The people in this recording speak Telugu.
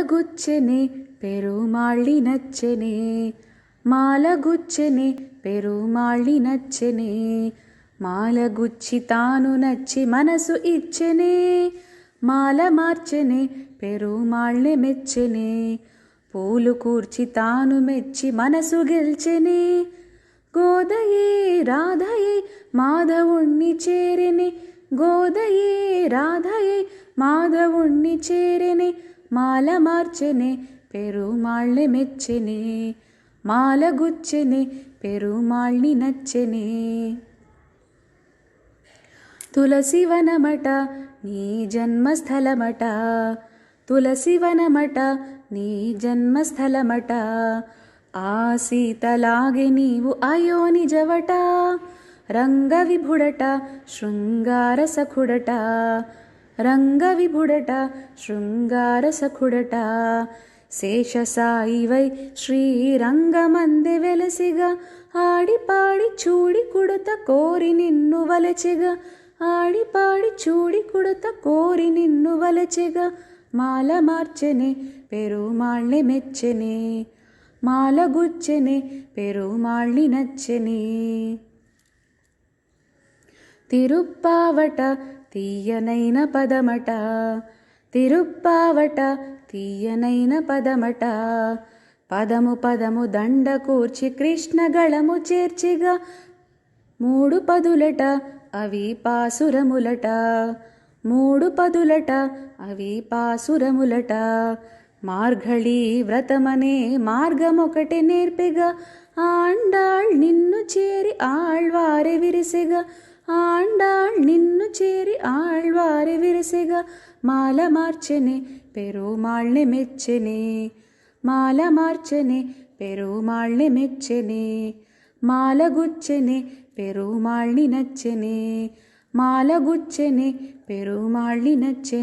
మాలగుచ్చెనే పెరుమాళ్ళి నచ్చెనే మాలగుచ్చెనే పెరుమాళ్ళి నచ్చెనే మాలగుచ్చి తాను నచ్చి మనసు ఇచ్చెనే మాల మార్చెనే పెరుమాళ్ళె మెచ్చెనే పూలు కూర్చి తాను మెచ్చి మనసు గెల్చెనే గోదయే రాధయే మాధవుణ్ణి చేరెనే గోదయే రాధయే మాధవుణ్ణి చేరెనే మాల మార్చెనే పెరుమాళ్ళె మెచ్చెనే మాలగుచ్చెనే పెరుమాళ్ళి నచ్చెనే తులసివనమట నీ జన్మస్థలమట తులసివనమట నీ జన్మస్థలమట ఆ సీతలాగే నీవు అయోనిజవట రంగవిభుడట శృంగార సఖుడట రంగవిభుడట శృంగార సఖుడట శేషసాయివై శ్రీరంగమందె వెలసిగా ఆడిపాడి చూడి కుడత కోరి నిన్ను వలచెగా ఆడిపాడి చూడి కుడత కోరి నిన్ను వలచెగా మాల మార్చెనే పెరుమాళ్ళె మెచ్చెనే మాలగుచ్చెనే పెరుమాళ్ళి నచ్చెనే తిరుప్పావట తీయనైన పదమట తిరుప్పావట తీయనైన పదమట పదము పదము దండ కూర్చి కృష్ణగళము చేర్చిగా మూడు పదులట అవి పాసురములట మూడు పదులట అవి పాసురములట మార్గళీ వ్రతమనే మార్గమొకటి నేర్పెగా ఆండాళ్ నిన్ను చేరి ఆళ్వారె విరిసెగా ఆండాళ్ నిన్ను చేరి ఆళ్వారె విరిసెగా మాల మార్చెనే పెరుమాళ్ళె మెచ్చెనే మాల మార్చెనే పెరుమాళ్ళె మెచ్చెనే మాలగుచ్చెనే పెరుమాళ్ళి నచ్చెనే మాలగుచ్చెనే పెరుమాళ్ళి నచ్చెనే